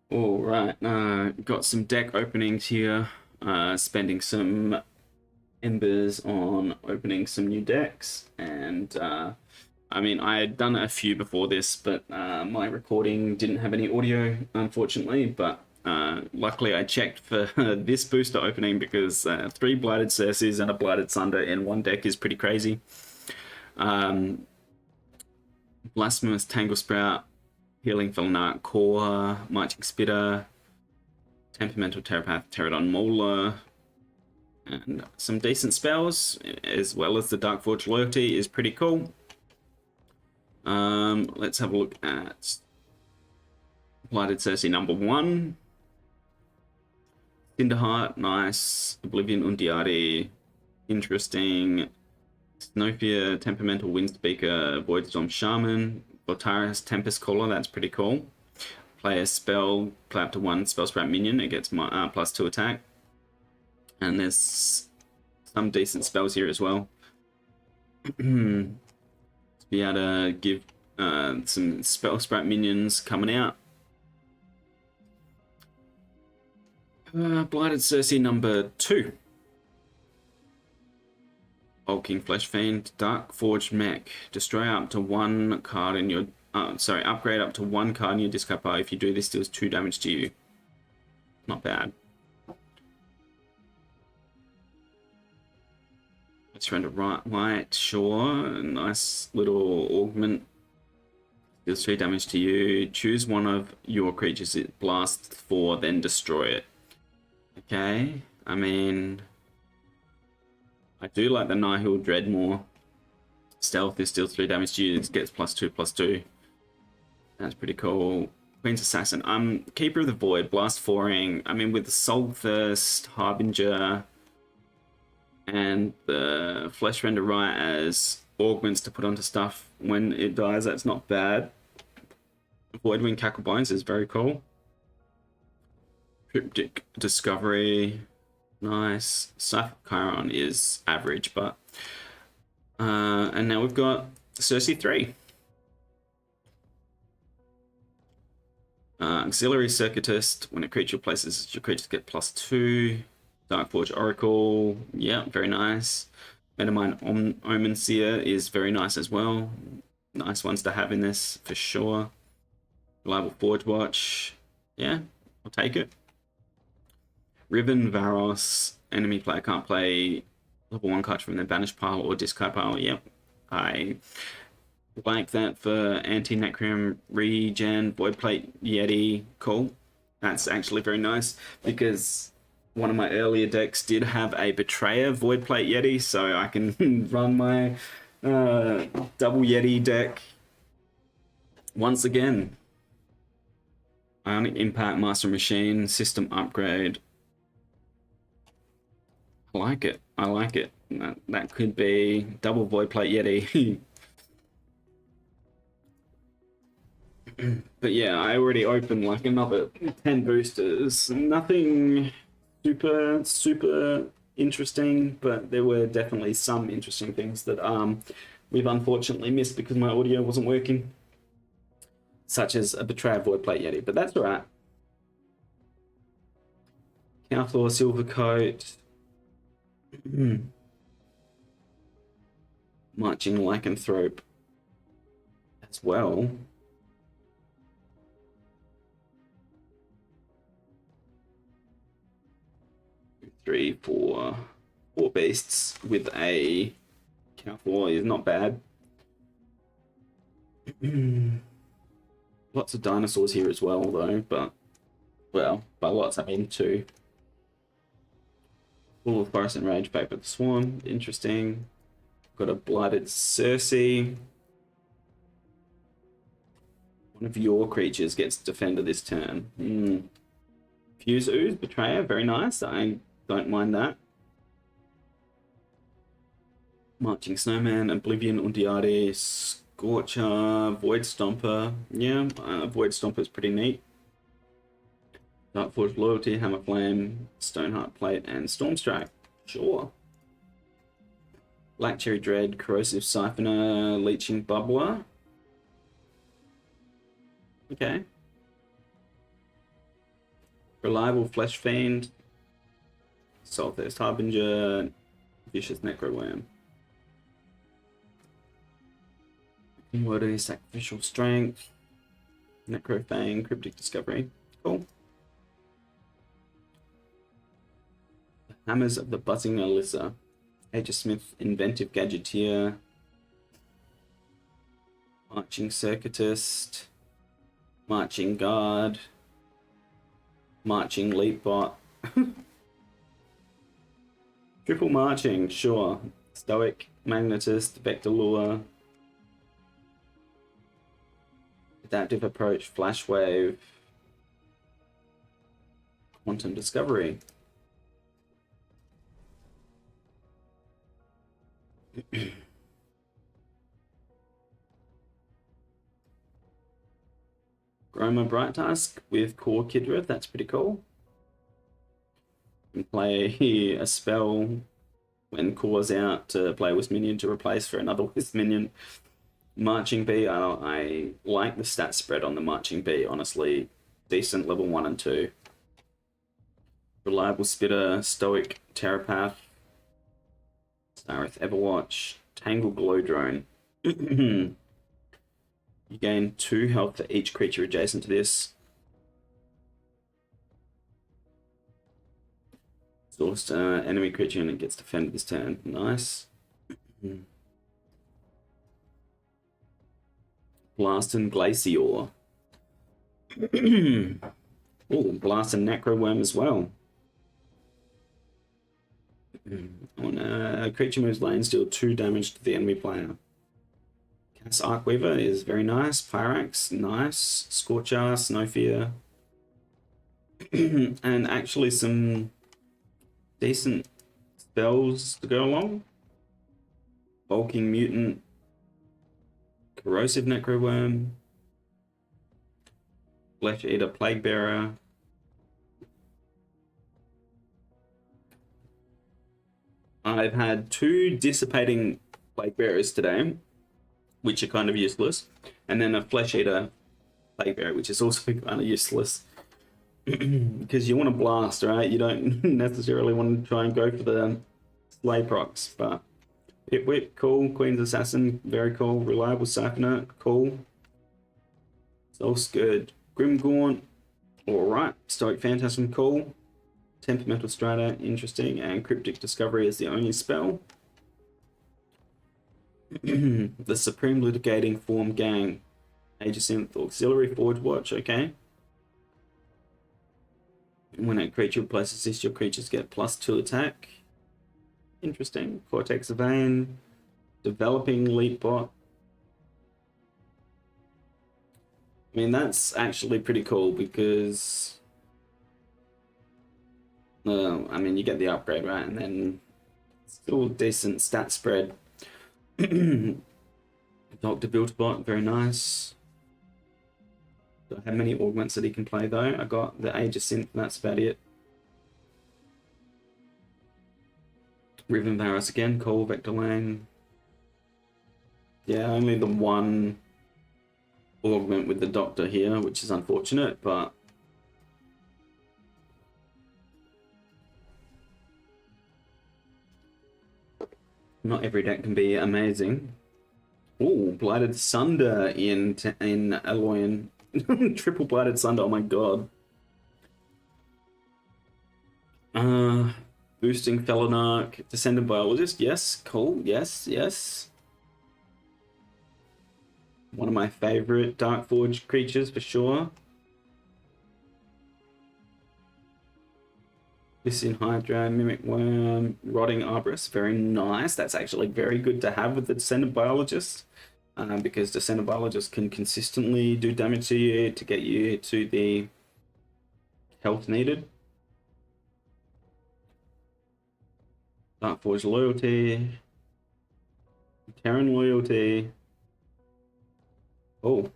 All right, got some deck openings here. Spending some embers on opening some new decks, and I mean, I had done a few before this, but my recording didn't have any audio, unfortunately. But luckily, I checked for this booster opening because three Blighted Circes and a Blighted Sunder in one deck is pretty crazy. Um, Blasphemous Tangle Sprout, Healing Felnarch Core, Marching Spitter, Temperamental Terrapath, Pterodon Mauler, and some decent spells, as well as the Darkforge Loyalty is pretty cool. Let's have a look at Blighted Circe number 1. Cinderheart, nice. Oblivion Undiati, interesting. Snowfear, Temperamental Windspeaker, Voidstorm Shaman, Voltaris Tempest Caller, that's pretty cool. Play a spell, play up to 1 spell sprout minion, it gets +2 attack. And there's some decent spells here as well. To be able to give some spell sprout minions coming out. Blighted Circe number 2. Hulking Flesh Fiend, Dark Forged Mech. Destroy up to 1 card in your... upgrade up to 1 card in your discard pile. If you do this, deals 2 damage to you. Not bad. Surrender right, sure. Nice little augment. Deals 3 damage to you. Choose one of your creatures it blasts for, then destroy it. Okay, I mean... I do like the Nihil Dreadmore. Stealth is still 3 damage to you. It gets +2/+2. That's pretty cool. Queen's Assassin. Keeper of the Void, Blast 4ing. I mean, with the Soul Thirst, Harbinger, and the Flesh Render Right as augments to put onto stuff when it dies, that's not bad. Voidwing Cacklebones is very cool. Cryptic Discovery. Nice. Scythe of Chiron is average, but... and now we've got Circe 3. Auxiliary Circuitist. When a creature places, your creatures get +2. Darkforge Oracle. Yeah, very nice. Metamind Omen Seer is very nice as well. Nice ones to have in this, for sure. Reliable Forge Watch. Yeah, I'll take it. Riven Varos. Enemy player can't play level 1 card from their banished pile or discard pile. Yep. I like that for anti-Necrim regen, Voidplate Yeti. Cool. That's actually very nice because one of my earlier decks did have a Betrayer Voidplate Yeti, so I can run my double Yeti deck once again. Ionic Impact, Master Machine, System Upgrade. I like it. I like it. That could be double Voidplate Yeti. But yeah, I already opened like another 10 boosters. Nothing super interesting, but there were definitely some interesting things that we've unfortunately missed because my audio wasn't working. Such as a Betrayer Voidplate Yeti, but that's alright. Cowflaw Silvercoat. Marching Lycanthrope as well. 3, 4 beasts with a Cowflaw is not bad. Lots of dinosaurs here as well, though, but, well, by lots I mean 2. Full of Forest and Rage, Paper the Swarm, interesting. Got a Blighted Circe. One of your creatures gets defender this turn. Fuse Ooze, Betrayer, very nice. I don't mind that. Marching Snowman, Oblivion Undiati, Scorcher, Void Stomper. Yeah, Void Stomper is pretty neat. Darkforge Loyalty, Hammer Flame, Stoneheart Plate, and Stormstrike. Sure. Black Cherry Dread, Corrosive Siphoner, Leeching Bubbler. Okay. Reliable Flesh Fiend, Soulthirst Harbinger, Vicious Necroworm. Wordy, Sacrificial Strength, Necrofang, Cryptic Discovery. Cool. The Hammers of the Buzzing Alyssa, Smith, Inventive Gadgeteer, Marching Circuitist, Marching Guard, Marching Leapbot. Triple Marching, sure. Stoic, Magnetist, Vector Lure, Adaptive Approach, Flash Wave, Quantum Discovery. Groma Bright Task with Core Kidra, that's pretty cool. You can play a spell when Core's out to play a Wisp Minion to replace for another Wisp Minion. Marching Bee, I like the stat spread on the Marching Bee, honestly. Decent level 1 and 2. Reliable Spitter, Stoic Terrapath, Stareth Everwatch, Tangle Glow Drone. You gain 2 health for each creature adjacent to this. Exhaust enemy creature and it gets defended this turn. Nice. Blast and Glacier. Oh, Blast and Necroworm as well. When a creature moves lanes, deal 2 damage to the enemy player. Cass Arcweaver is very nice. Pyrax, nice. Scorcher, Snowfear. And actually some decent spells to go along. Bulking Mutant, Corrosive Necroworm, Flesh Eater Plaguebearer, I've had 2 Dissipating Plaguebearers today, which are kind of useless, and then a Flesh Eater Plaguebearer, which is also kind of useless. Because you want to blast, right? You don't necessarily want to try and go for the Slay procs, but Pitwit, cool. Queen's Assassin, very cool. Reliable Siphoner, cool. Soul's good. Grimgaunt, alright. Stoic Phantasm, cool. Temperamental Strata, interesting. And Cryptic Discovery is the only spell. The Supreme Litigating Form Gang. Aegis Auxiliary Forge Watch, okay. When a creature replaces this, your creatures get +2 attack. Interesting. Cortex Vein. Developing Leapbot. I mean, that's actually pretty cool because... I mean, you get the upgrade, right? And then still decent stat spread. Dr. Builtbot, very nice. Do I have many augments that he can play though? I got the Age of Synth, and that's about it. Riven Varus again, cool. Vector Lane. Yeah, only the 1 augment with the Doctor here, which is unfortunate, but not every deck can be amazing. Oh, Blighted Sunder in Aloyan. Triple Blighted Sunder, oh my god. Boosting Felonarch, Descendant Biologist, yes, cool, yes, yes. One of my favorite Darkforge creatures for sure. Hissing Hydra, Mimic Worm, Rotting Arborist, very nice. That's actually very good to have with the Descendant Biologist. Because Descendant Biologist can consistently do damage to you to get you to the health needed. Darkforge Loyalty, Terran Loyalty. Oh,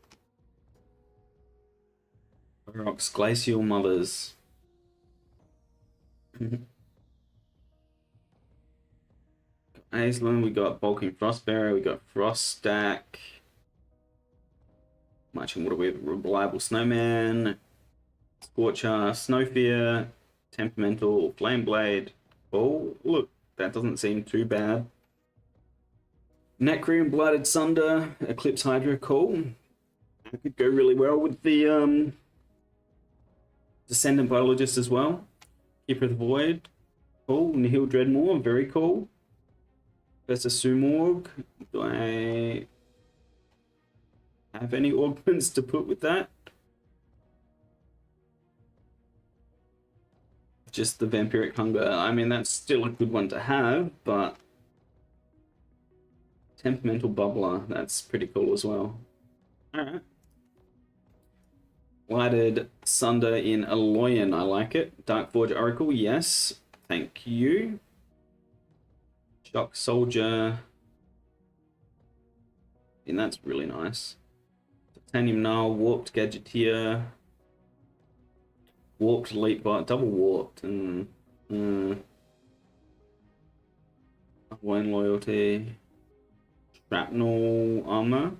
Rocks Glacial Mothers. Aislan, we got Bulking Frostbearer, we got Frost Stack. Marching Water with Reliable Snowman. Scorcher, Snowfear, Temperamental, Flame Blade. Oh, look, that doesn't seem too bad. Necreum, Blighted Sunder, Eclipse Hydra, cool. That could go really well with the Descendant Biologist as well. Keeper of the Void, cool. Nihil Dreadmore, very cool. Professor Sumorg, do I have any augments to put with that? Just the Vampiric Hunger. I mean, that's still a good one to have, but Temperamental Bubbler, that's pretty cool as well. Alright. Lighted Sunder in Aloyan, I like it. Darkforge Oracle, yes. Thank you. Shock Soldier. And that's really nice. Titanium Null, Warped Gadgeteer. Warped Leapbot, double warped, and Wayne Loyalty, Shrapnel Armor.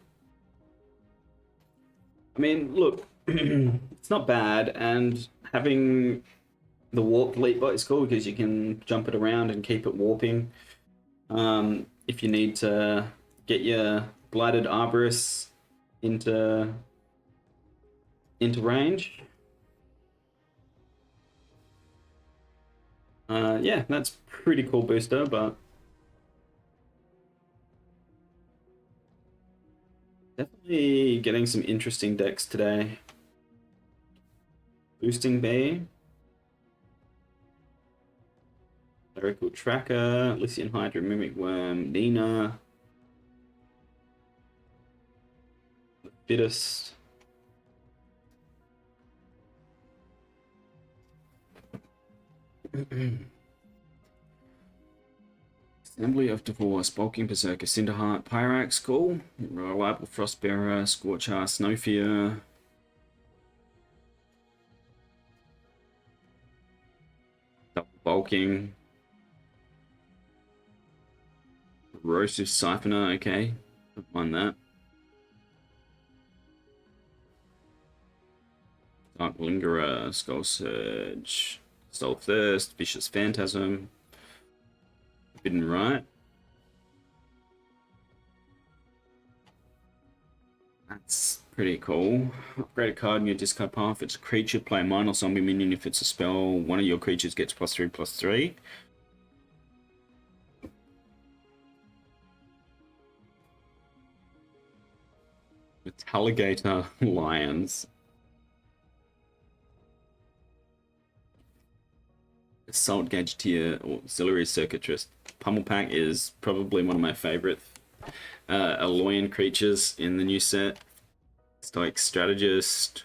I mean, look, it's not bad, and having the warped Leapbot is cool because you can jump it around and keep it warping. If you need to get your Blighted Arborist into range. Yeah, that's pretty cool booster, but definitely getting some interesting decks today. Boosting Bay, Clerical Tracker, Lycian Hydra, Mimic Worm, Nina, the Fittest. Assembly of Divorce, Bulking Berserker, Cinderheart, Pyrax, cool. Reliable Frostbearer, Scorcher, Snowfear. Double Bulking. Corrosive Siphoner, okay. Don't mind that. Dark Lingerer, Skull Surge, Soul Thirst, Vicious Phantasm. Forbidden Right. That's pretty cool. Upgrade a card in your discard pile. If it's a creature, play a minor zombie minion. If it's a spell, one of your creatures gets +3/+3. Metalligator Lions. Assault Gadgeteer, Auxiliary Circuitrist. Pummel Pack is probably one of my favorite Aloyan creatures in the new set. Stoic Strategist,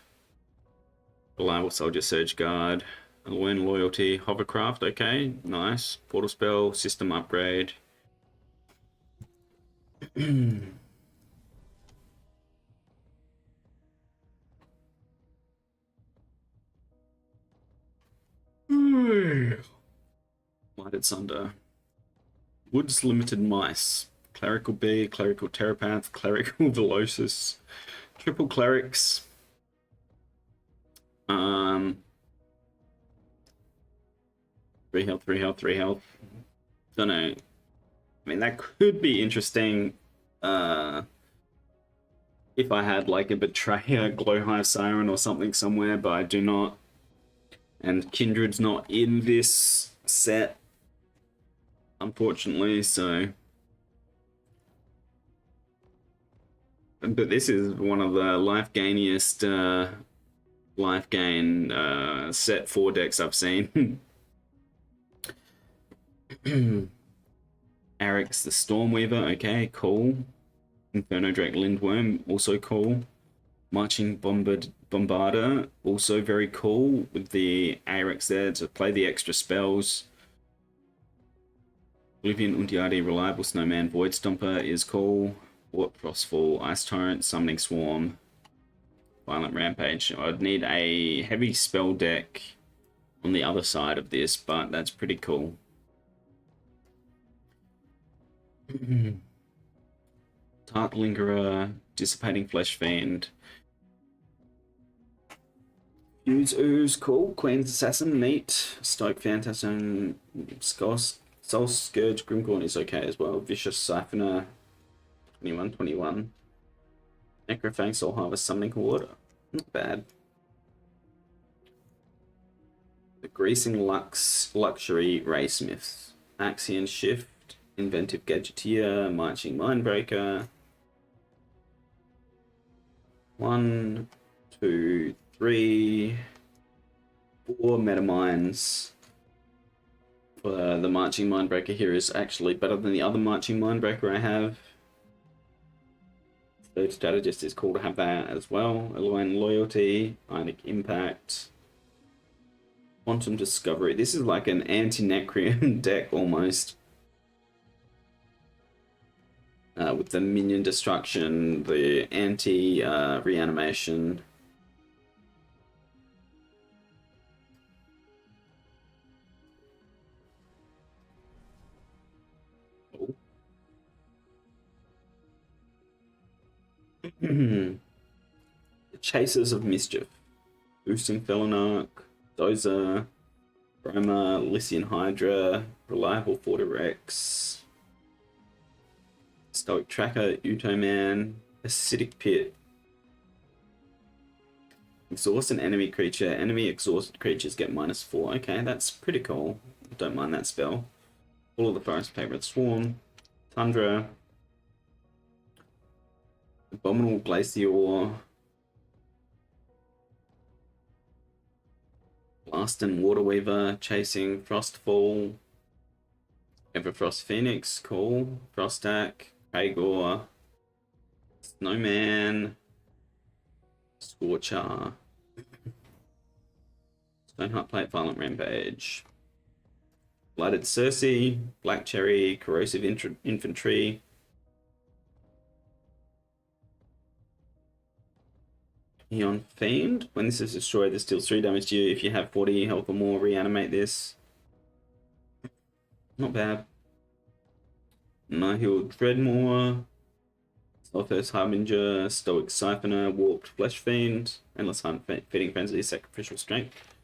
Reliable Soldier, Surge Guard, Aloyan Loyalty, Hovercraft, okay, nice. Portal Spell, System Upgrade. Lighted Sunder. Woods Limited Mice. Clerical Bee, Clerical Terrapath, Clerical Velocis. Triple Clerics. 3 health, 3 health, 3 health. Don't know. I mean, that could be interesting if I had like a Betrayer, Glowhive Siren or something somewhere, but I do not. And Kindred's not in this set, unfortunately, so. But this is one of the life gainiest life gain set 4 decks I've seen. Arix the Stormweaver, okay, cool. Inferno Drake Lindworm, also cool. Marching Bombarder, also very cool, with the Arix there to play the extra spells. Oblivion Undiati, Reliable Snowman, Void Stomper is cool. Warp Frostfall, Ice Torrent, Summoning Swarm, Violent Rampage. I'd need a heavy spell deck on the other side of this, but that's pretty cool. Tart Lingerer, Dissipating Flesh Fiend, Use Ooze, cool. Queen's Assassin, neat. Stoke Phantasm, Soul Scourge, Grimcorn is okay as well. Vicious Siphoner, 21. Necrofang, Soul Harvest, Summoning Water. Not bad. The Greasing Luxury Raysmiths. Axion Shift, Inventive Gadgeteer, Marching Mindbreaker. 1, 2, 3, 4 Metamines. The Marching Mindbreaker here is actually better than the other Marching Mindbreaker I have. Third Strategist is cool to have that as well. Align Loyalty, Ionic Impact, Quantum Discovery. This is like an anti-Necrium deck almost. With the minion destruction, the anti-reanimation. The Chasers of Mischief. Boosting Felonarch, Dozer, Broma, Lycian Hydra, Reliable Fortirex, Stoic Tracker, Utoman, Acidic Pit. Exhaust an enemy creature. Enemy exhausted creatures get -4. Okay, that's pretty cool. Don't mind that spell. All of the Forest Favorite Swarm, Tundra, Abominable Glacier, Blast and Waterweaver, Chasing Frostfall, Everfrost Phoenix, cool. Frostak, Kragor, Snowman, Scorcher, Stoneheart Plate, Violent Rampage, Blighted Circe, Black Cherry, Corrosive Infantry, Eon Fiend. When this is destroyed, this deals 3 damage to you. If you have 40 health or more, reanimate this. Not bad. Nihil Dreadmore, Slothos Harbinger, Stoic Siphoner, Warped Flesh Fiend, Endless Hunt, Feeding Frenzy, Sacrificial Strength.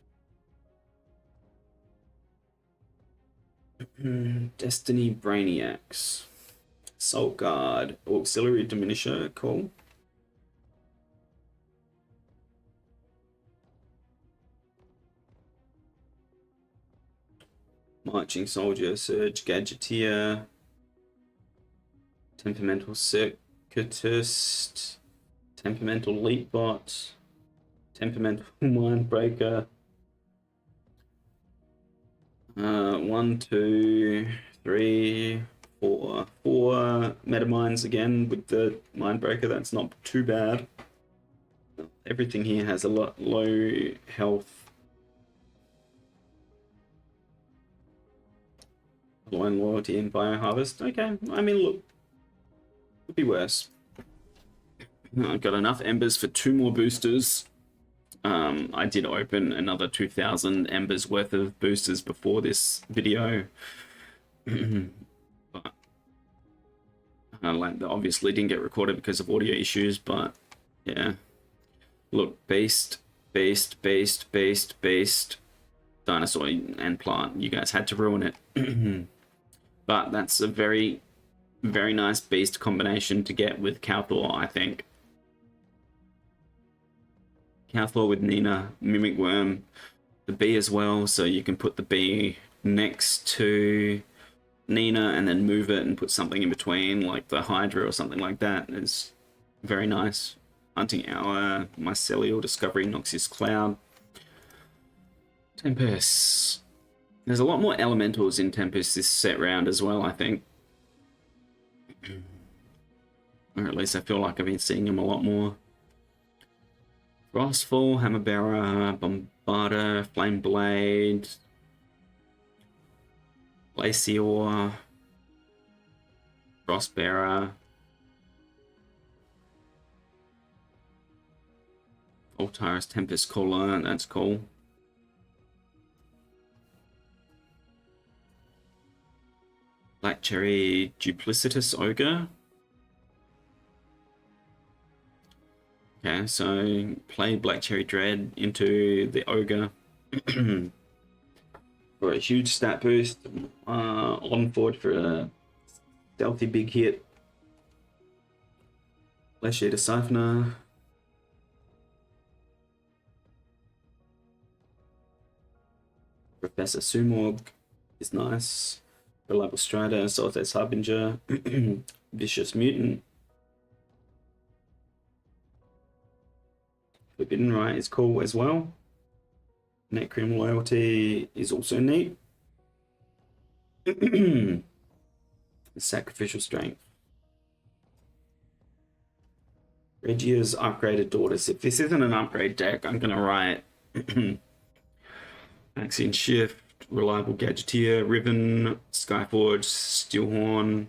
Destiny Brainiacs, Soul Guard, Auxiliary Diminisher, cool. Marching Soldier, Surge Gadgeteer, Temperamental Circuitist, Temperamental Leapbot, Temperamental Mindbreaker. 1, 2, 3, 4. 4 Metamines again with the Mindbreaker. That's not too bad. Everything here has a lot low health. Blind Loyalty and Bioharvest. Okay, I mean, look, could be worse. I've got enough embers for 2 more boosters. I did open another 2,000 embers worth of boosters before this video. But obviously didn't get recorded because of audio issues, but yeah. Look, beast, dinosaur and plant. You guys had to ruin it. But that's a very, very nice beast combination to get with Cowthor, I think. Cowthor with Nina, Mimic Worm, the bee as well, so you can put the bee next to Nina and then move it and put something in between, like the Hydra or something like that. It's very nice. Hunting Hour, Mycelial Discovery, Noxious Cloud. Tempest. There's a lot more elementals in Tempest this set round as well, I think. Or at least I feel like I've been seeing them a lot more. Frostfall, Hammerbearer, Bombarder, Flame Blade, Glacier, Frostbearer, Altaris Tempest Caller, that's cool. Black Cherry Duplicitous Ogre. Okay, so play Black Cherry Dread into the Ogre for a huge stat boost. On forward for a stealthy big hit. Flesh Eater Siphoner. Professor Sumog is nice. Reliable Strider, Solitaire Harbinger, Vicious Mutant. Forbidden Right is cool as well. Necrim Loyalty is also neat. Sacrificial Strength. Regia's Upgraded Daughters. If this isn't an upgrade deck, I'm going to write Axion Shift, Reliable Gadgeteer, Riven, Skyforge, Steelhorn,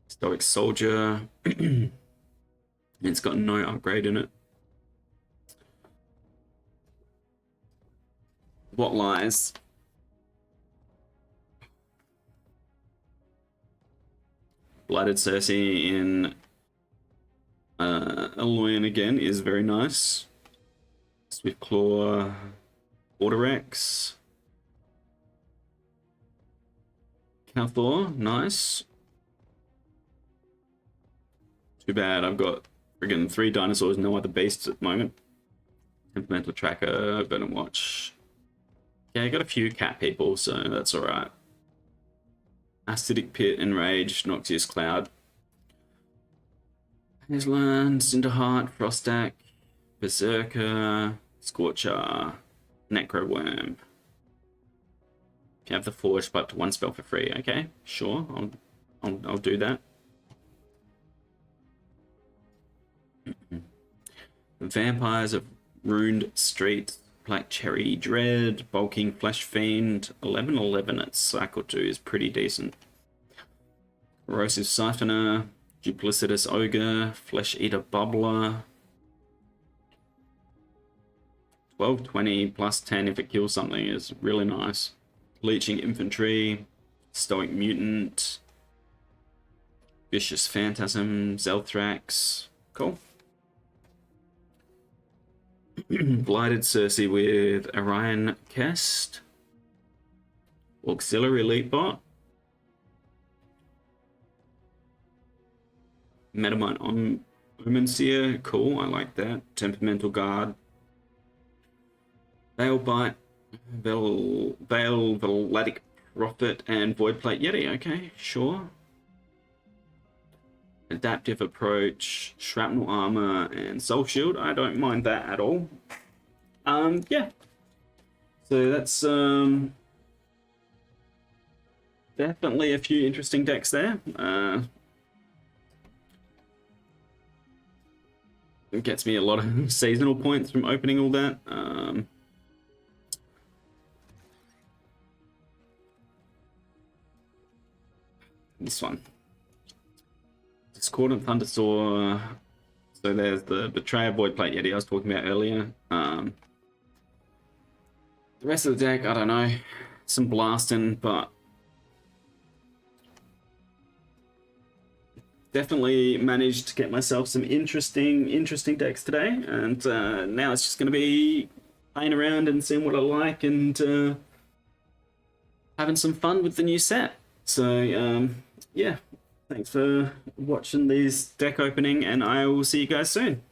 Stoic Soldier. It's got no upgrade in it. What lies? Blighted Circe in Aloyan again is very nice. Swift Claw, Autorex. Calthor, nice. Too bad I've got friggin' 3 dinosaurs, no other beasts at the moment. Temperamental Tracker, Venom Watch. Yeah, I got a few cat people, so that's alright. Acidic Pit, Enrage, Noxious Cloud. Hazeland, Cinderheart, Frostak, Berserker, Scorcher, Necroworm. If you have the Forge, put up to 1 spell for free. Okay, sure, I'll do that. Vampires of Ruined Street, Black Cherry Dread, Bulking Flesh Fiend, 11/11 at Cycle 2 is pretty decent. Corrosive Siphoner, Duplicitous Ogre, Flesh Eater Bubbler. 12/20 plus 10 if it kills something is really nice. Leeching Infantry, Stoic Mutant, Vicious Phantasm, Zelthrax. Cool. Blighted Circe with Orion Kest. Auxiliary Elite Bot. Metamine Omenseer, cool, I like that. Temperamental Guard. Veilbite, Velatic Prophet, and Voidplate Yeti, okay, sure. Adaptive Approach, Shrapnel Armor, and Soul Shield. I don't mind that at all. Yeah. So that's definitely a few interesting decks there. It gets me a lot of seasonal points from opening all that. This one. Discordant Thundersaw. So there's the Betrayer Voidplate Yeti I was talking about earlier. The rest of the deck, I don't know. Some blasting, but definitely managed to get myself some interesting decks today. And now it's just going to be playing around and seeing what I like and having some fun with the new set. So yeah. Thanks for watching these deck opening, and I will see you guys soon.